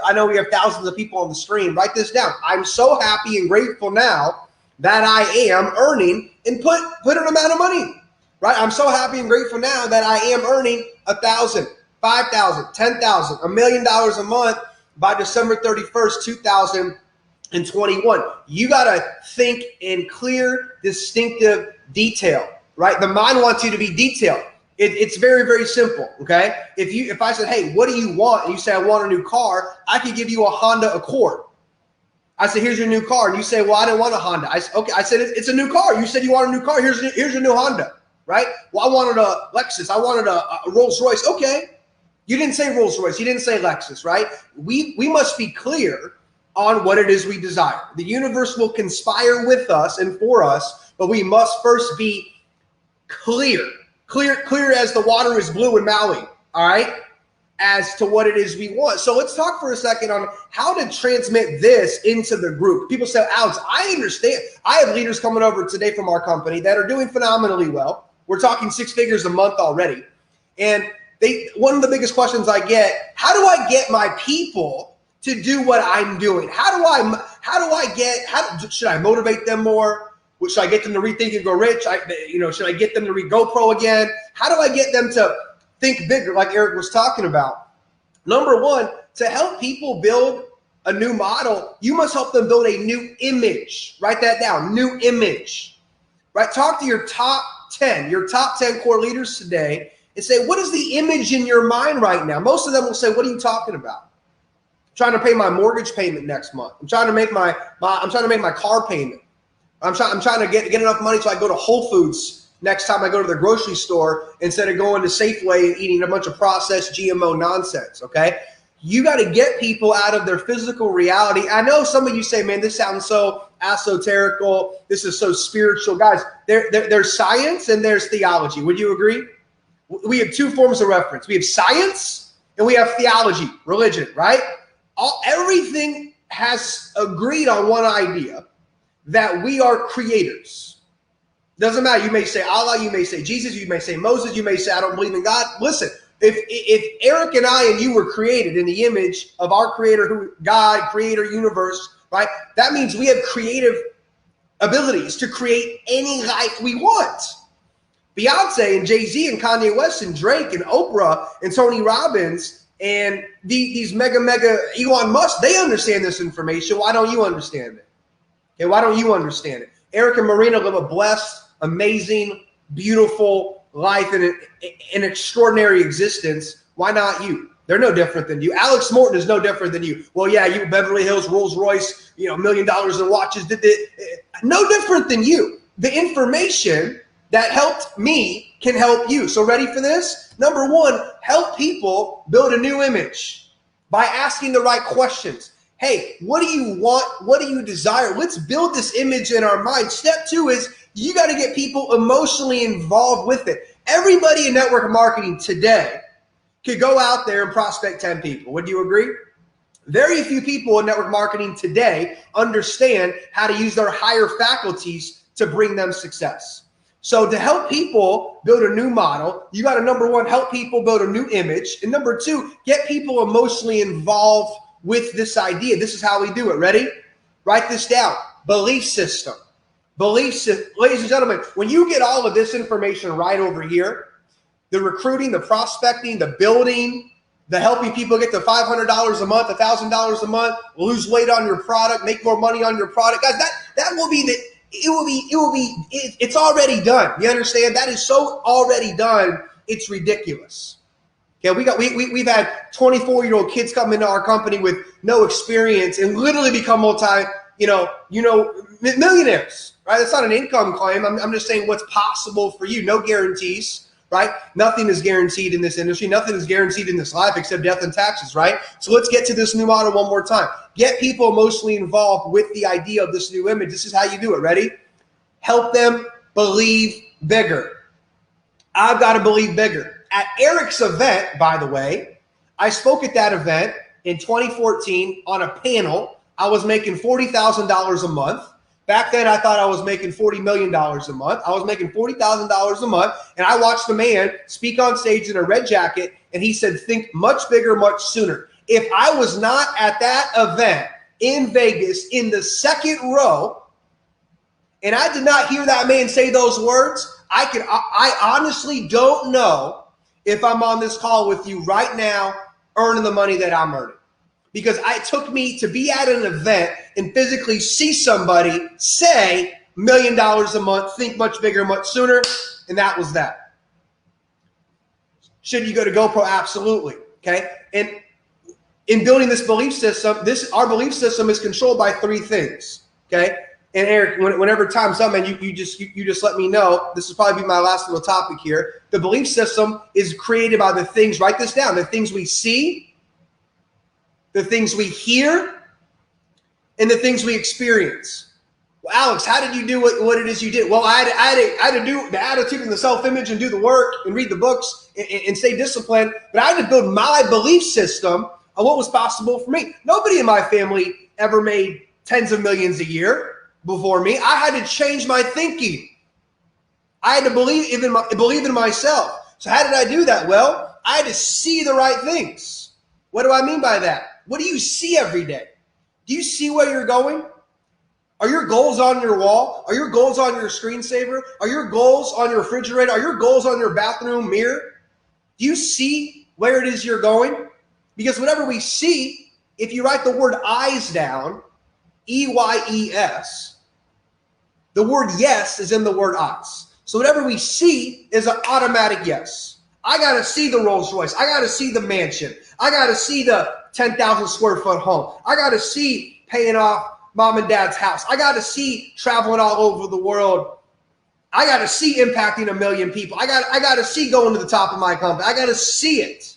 I know we have thousands of people on the stream, write this down. I'm so happy and grateful now that I am earning, and put an amount of money, right? I'm so happy and grateful now that I am earning $1,000, $5,000, $10,000, $1 million a month by December 31st, 2021. You got to think in clear, distinctive detail, right? The mind wants you to be detailed. It's very, very simple, okay? If I said, hey, what do you want? And you say, I want a new car, I could give you a Honda Accord. I said, here's your new car. And you say, well, I didn't want a Honda. I said, it's a new car. You said you want a new car. Here's your new Honda, right? Well, I wanted a Lexus. I wanted a Rolls Royce. Okay. You didn't say Rolls Royce. You didn't say Lexus, right? We must be clear on what it is we desire. The universe will conspire with us and for us, but we must first be clear as the water is blue in Maui, all right, as to what it is we want. So let's talk for a second on how to transmit this into the group. People say, Alex, I understand. I have leaders coming over today from our company that are doing phenomenally well. We're talking 6 figures a month already. And one of the biggest questions I get, how do I get my people to do what I'm doing? Should I motivate them more? Should I get them to rethink and go rich? Should I get them to read GoPro again? How do I get them to think bigger, like Eric was talking about? Number one, to help people build a new model, you must help them build a new image. Write that down, new image, right? Talk to your top 10 core leaders today and say, what is the image in your mind right now? Most of them will say, what are you talking about? I'm trying to pay my mortgage payment next month. I'm trying to make my car payment. I'm trying to get enough money so I go to Whole Foods next time I go to the grocery store instead of going to Safeway and eating a bunch of processed GMO nonsense, okay? You got to get people out of their physical reality. I know some of you say, man, this sounds so esoterical. This is so spiritual. Guys, there's science and there's theology. Would you agree? We have 2 forms of reference. We have science and we have theology, religion, right? Everything has agreed on one idea, that we are creators. Doesn't matter. You may say Allah, you may say Jesus, you may say Moses, you may say I don't believe in God. Listen, if Eric and I and you were created in the image of our creator, God, creator, universe, right? That means we have creative abilities to create any life we want. Beyonce and Jay-Z and Kanye West and Drake and Oprah and Tony Robbins and these mega Elon Musk, they understand this information. Why don't you understand it? Okay, why don't you understand it? Eric and Marina live a blessed, amazing, beautiful life and an extraordinary existence. Why not you? They're no different than you. Alex Morton is no different than you. Well, yeah, you Beverly Hills, Rolls Royce, $1 million in watches. No different than you. The information that helped me can help you. So ready for this? Number one, help people build a new image by asking the right questions. Hey, what do you want? What do you desire? Let's build this image in our mind. Step 2 is you got to get people emotionally involved with it. Everybody in network marketing today could go out there and prospect 10 people. Would you agree? Very few people in network marketing today understand how to use their higher faculties to bring them success. So to help people build a new model, you got to, number one, help people build a new image. And number 2, get people emotionally involved with this idea. This is how we do it. Ready? Write this down. Belief system. Ladies and gentlemen, when you get all of this information right over here, the recruiting, the prospecting, the building, the helping people get to $500 a month, $1,000 a month, lose weight on your product, make more money on your product, guys, that will be it's already done. You understand? That is so already done. It's ridiculous. Okay, we've had 24-year-old kids come into our company with no experience and literally become millionaires, right? That's not an income claim. I'm just saying what's possible for you. No guarantees, right? Nothing is guaranteed in this industry. Nothing is guaranteed in this life except death and taxes, right? So let's get to this new model one more time. Get people emotionally involved with the idea of this new image. This is how you do it. Ready? Help them believe bigger. I've got to believe bigger. At Eric's event, by the way, I spoke at that event in 2014 on a panel. I was making $40,000 a month. Back then, I thought I was making $40 million a month. I was making $40,000 a month, and I watched the man speak on stage in a red jacket, and he said, think much bigger, much sooner. If I was not at that event in Vegas in the second row, and I did not hear that man say those words, I honestly don't know if I'm on this call with you right now earning the money that I'm earning. Because it took me to be at an event and physically see somebody say $1 million a month, think much bigger, much sooner, and that was that. Should you go to GoPro? Absolutely. Okay. And in building this belief system, our belief system is controlled by 3 things. Okay. And Eric, whenever time's up, man, you just let me know. This will probably be my last little topic here. The belief system is created by the things, write this down, the things we see, the things we hear, and the things we experience. Well, Alex, how did you do what it is you did? Well, I had to do the attitude and the self-image and do the work and read the books and stay disciplined. But I had to build my belief system on what was possible for me. Nobody in my family ever made tens of millions a year before me. I had to change my thinking. I had to believe in myself. So how did I do that? Well, I had to see the right things. What do I mean by that? What do you see every day? Do you see where you're going? Are your goals on your wall? Are your goals on your screensaver? Are your goals on your refrigerator? Are your goals on your bathroom mirror? Do you see where it is you're going? Because whatever we see, if you write the word eyes down, EYES, the word yes is in the word eyes. So whatever we see is an automatic yes. I got to see the Rolls Royce. I got to see the mansion. I got to see the 10,000 square foot home. I got to see paying off mom and dad's house. I got to see traveling all over the world. I got to see impacting 1 million people. I got to see going to the top of my company. I got to see it.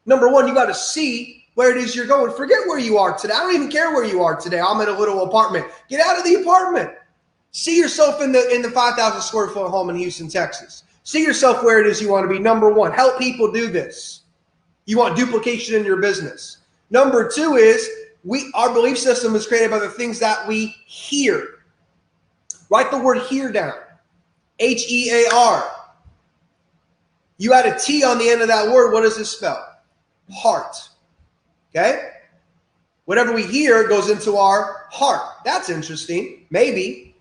Number one, you got to see where it is you're going. Forget where you are today. I don't even care where you are today. I'm in a little apartment. Get out of the apartment. See yourself in the 5,000 square foot home in Houston, Texas. See yourself where it is you want to be. Number one, help people do this. You want duplication in your business. Number two is our belief system is created by the things that we hear. Write the word hear down. HEAR. You add a T on the end of that word. What does it spell? Heart. Okay? Whatever we hear goes into our heart. That's interesting. Maybe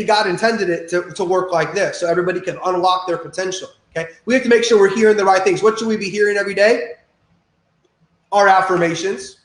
God intended it to work like this so everybody can unlock their potential. Okay? We have to make sure we're hearing the right things. What should we be hearing every day? Our affirmations.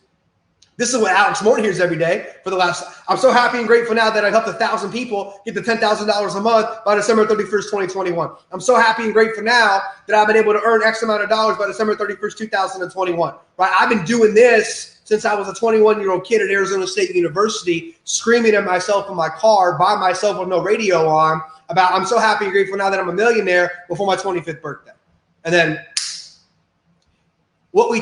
This is what Alex Morton hears every day for the last. I'm so happy and grateful now that I helped 1,000 people get to $10,000 a month by December 31st, 2021. I'm so happy and grateful now that I've been able to earn X amount of dollars by December 31st, 2021. Right? I've been doing this since I was a 21-year-old kid at Arizona State University, screaming at myself in my car by myself with no radio on about I'm so happy and grateful now that I'm a millionaire before my 25th birthday. And then what we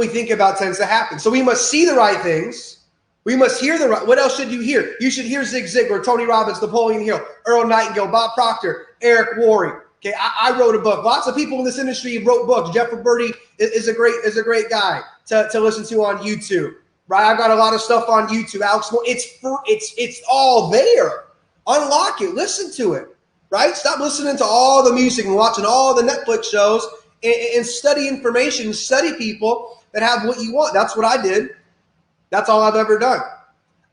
think about tends to happen. So we must see the right things. We must hear the right. What else should you hear? You should hear Zig Ziglar, Tony Robbins, Napoleon Hill, Earl Nightingale, Bob Proctor, Eric Worre. Okay, I wrote a book. Lots of people in this industry wrote books. Jeff Roberti is a great guy to listen to on YouTube. Right? I've got a lot of stuff on YouTube. Alex Moore. It's all there. Unlock it. Listen to it. Right? Stop listening to all the music and watching all the Netflix shows. And study information, study people that have what you want. That's what I did. That's all I've ever done.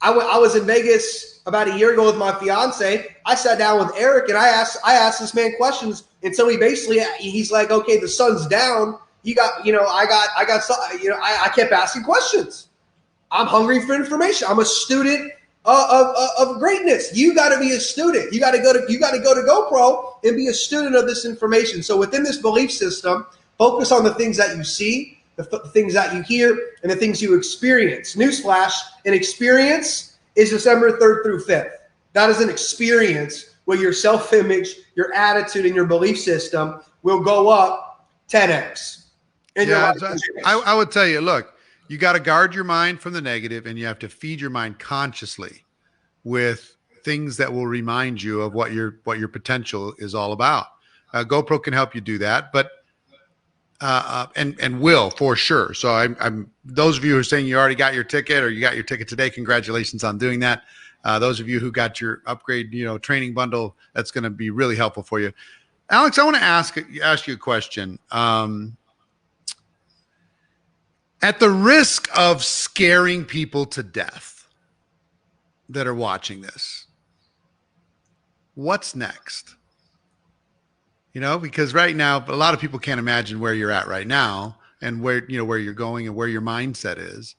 I was in Vegas about a year ago with my fiance. I sat down with Eric and I asked this man questions until he's like, okay, the sun's down. I kept asking questions. I'm hungry for information. I'm a student of greatness. You got to be a student. You got to go to GoPro and be a student of this information. So within this belief system, focus on the things that you see, the things that you hear, and the things you experience. Newsflash: an experience is December 3rd through 5th. That is an experience where your self-image, your attitude, and your belief system will go up 10x. Yeah, I would tell you, look, you got to guard your mind from the negative, and you have to feed your mind consciously with things that will remind you of what your potential is all about. GoPro can help you do that, but and will for sure. So I'm those of you who are saying you already got your ticket or you got your ticket today, congratulations on doing that. Those of you who got your upgrade, training bundle, that's going to be really helpful for you. Alex, I want to ask you a question. At the risk of scaring people to death that are watching this, what's next? Because right now, a lot of people can't imagine where you're at right now and where you're going and where your mindset is.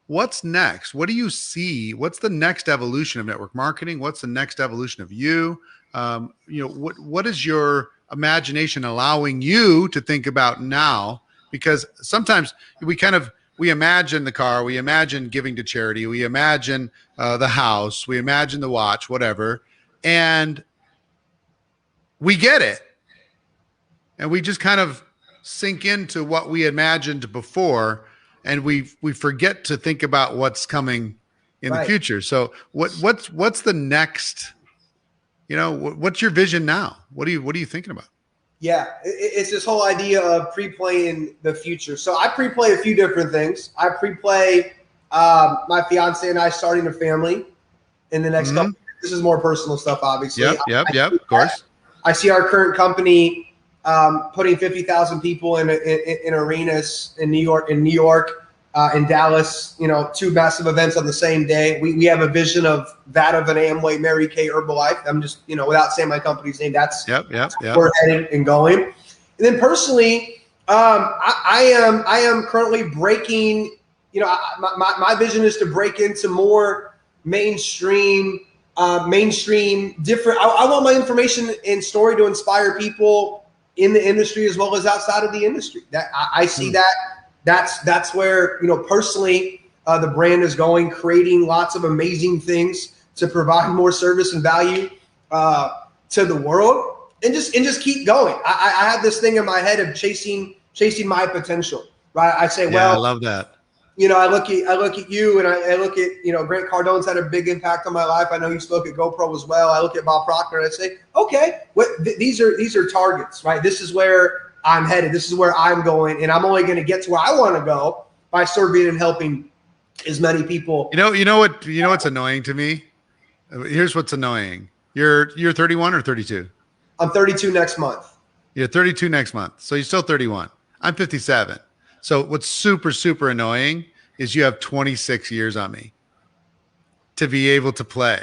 What's next? What do you see? What's the next evolution of network marketing? What's the next evolution of you? What is your imagination allowing you to think about now? Because sometimes we we imagine the car, we imagine giving to charity, we imagine the house, we imagine the watch, whatever, and we get it, and we just kind of sink into what we imagined before, and we forget to think about what's coming in the future. So what's the next? What's your vision now? What are you thinking about? Yeah, it's this whole idea of pre-playing the future. So I pre-play a few different things. I pre-play my fiance and I starting a family in the next couple. This is more personal stuff, obviously. Yep, of course. I see our current company putting 50,000 people in arenas in New York, in Dallas. 2 massive events on the same day. We have a vision of that of an Amway, Mary Kay, Herbalife. I'm just without saying my company's name. That's yep. We're headed and going. And then personally, I am currently breaking. My vision is to break into more mainstream different. I want my information and story to inspire people in the industry as well as outside of the industry. That I see that's where personally the brand is going, creating lots of amazing things to provide more service and value to the world, and just keep going. I have this thing in my head of chasing my potential. Right? I say, I love that. I look at you, and I look at Grant Cardone's had a big impact on my life. I know you spoke at GoPro as well. I look at Bob Proctor and I say, okay, these are targets, right? This is where I'm headed. This is where I'm going, and I'm only going to get to where I want to go by serving and helping as many people. What's annoying to me? Here's what's annoying. You're 31 or 32? I'm 32 next month. You're 32 next month, so you're still 31. I'm 57. So what's super, super annoying is you have 26 years on me to be able to play,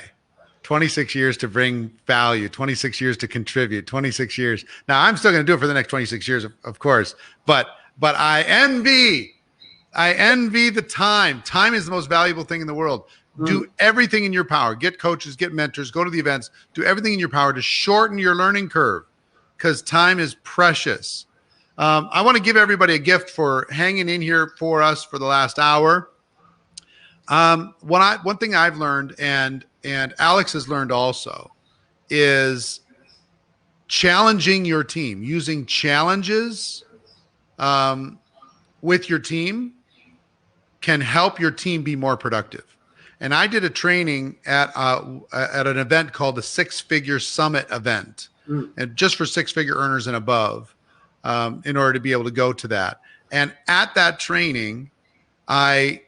26 years to bring value, 26 years to contribute, 26 years. Now, I'm still going to do it for the next 26 years, of course, but I envy the time. Time is the most valuable thing in the world. Do everything in your power. Get coaches, get mentors, go to the events, do everything in your power to shorten your learning curve, because time is precious. I want to give everybody a gift for hanging in here for us for the last hour. One thing I've learned, and Alex has learned also, is challenging your team, using challenges with your team can help your team be more productive. And I did a training at an event called the 6-Figure Summit event, and just for 6-figure earners and above. In order to be able to go to that. And at that training, I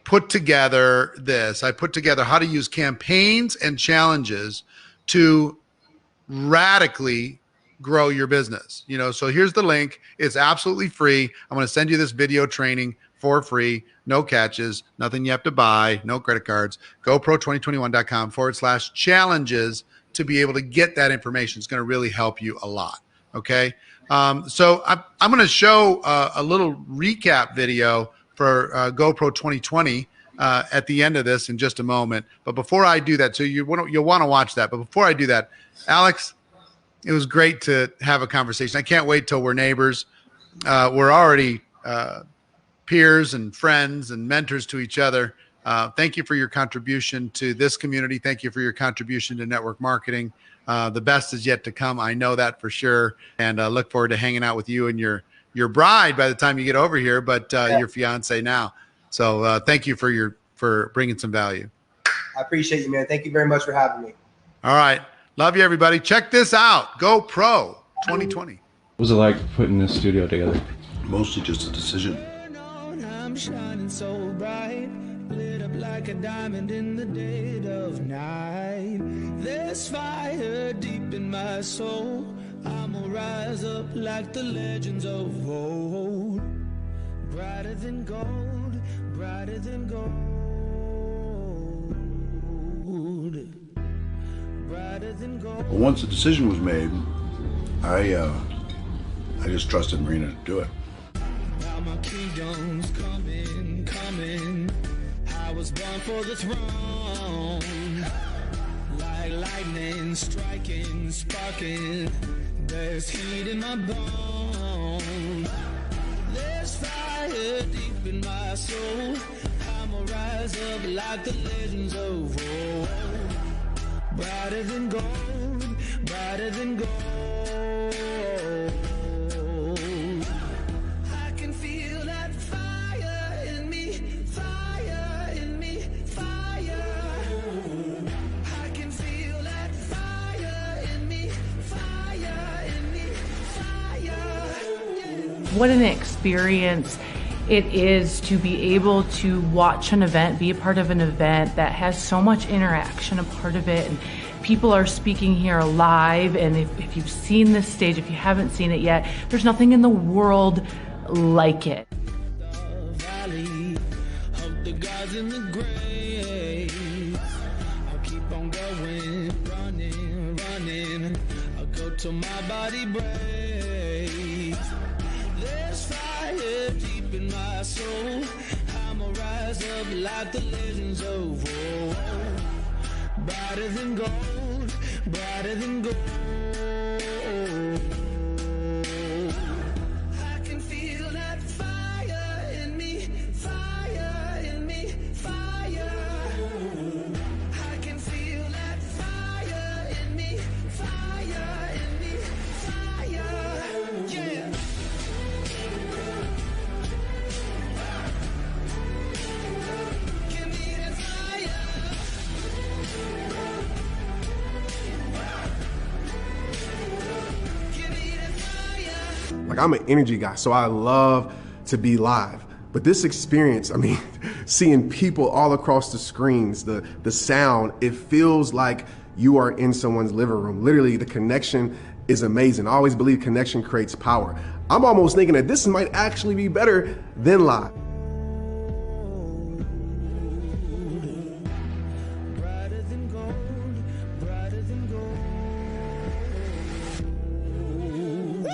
put together how to use campaigns and challenges to radically grow your business. So here's the link. It's absolutely free. I'm going to send you this video training for free. No catches, nothing you have to buy, no credit cards. GoPro2021.com/challenges to be able to get that information. It's going to really help you a lot. Okay. So I'm going to show a little recap video for GoPro 2020 at the end of this in just a moment. But before I do that, so you'll want to watch that. But before I do that, Alex, it was great to have a conversation. I can't wait till we're neighbors. We're already peers and friends and mentors to each other. Thank you for your contribution to this community. Thank you for your contribution to network marketing. The best is yet to come. I know that for sure. And look forward to hanging out with you and your bride by the time you get over here, but your fiance now. So thank you for bringing some value. I appreciate you, man. Thank you very much for having me. All right. Love you, everybody. Check this out. GoPro 2020. What was it like putting this studio together? Mostly just a decision. I'm shining so bright, lit up like a diamond in the dead of night. There's fire deep in my soul. I'ma rise up like the legends of old. Brighter than gold, brighter than gold. Brighter than gold. But once the decision was made, I just trusted Marina to do it. Now my kingdom's coming. I was born for the throne. Like lightning striking, sparking. There's heat in my bones. There's fire deep in my soul. I'ma rise up like the legends of old. Brighter than gold, brighter than gold. I can feel that fire in me, fire in me, fire. I can feel that fire in me, fire in me, fire. What an experience it is to be able to watch an event, be a part of an event that has so much interaction a part of it, and people are speaking here live. And if you've seen this stage, if you haven't seen it yet, there's nothing in the world like it. The valley of the gods in the grave. I'll keep on going, running, running. I'll go till my body breaks. There's fire deep in my soul. I'ma rise up like the legends of old. Brighter than gold, brighter than gold. I can feel that fire in me, fire in me, fire. I can feel that fire in me, fire in me, fire. Yeah. Give me that fire. Give me that fire. Like, I'm an energy guy, so I love to be live. But this experience, I mean, seeing people all across the screens, the sound, it feels like you are in someone's living room. Literally, the connection is amazing. I always believe connection creates power. I'm almost thinking that this might actually be better than live. Brighter than gold, brighter than gold. I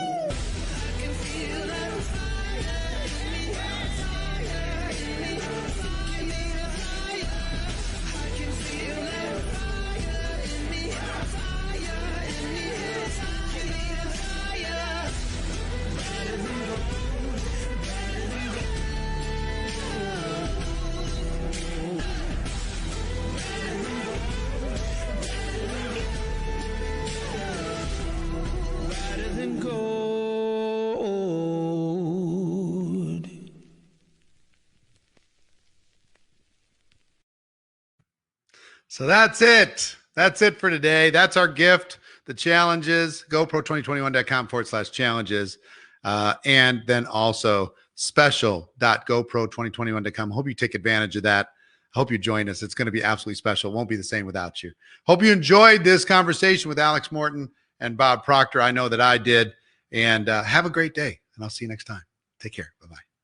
can feel that fire in me, fire in me, fire. I can feel that fire in me, fire in me, fire. Brighter than gold, brighter than gold. Brighter than gold. So that's it. That's it for today. That's our gift. The challenges, GoPro2021.com/challenges. And then also special.gopro2021.com. Hope you take advantage of that. Hope you join us. It's going to be absolutely special. It won't be the same without you. Hope you enjoyed this conversation with Alex Morton and Bob Proctor. I know that I did. And have a great day. And I'll see you next time. Take care. Bye-bye.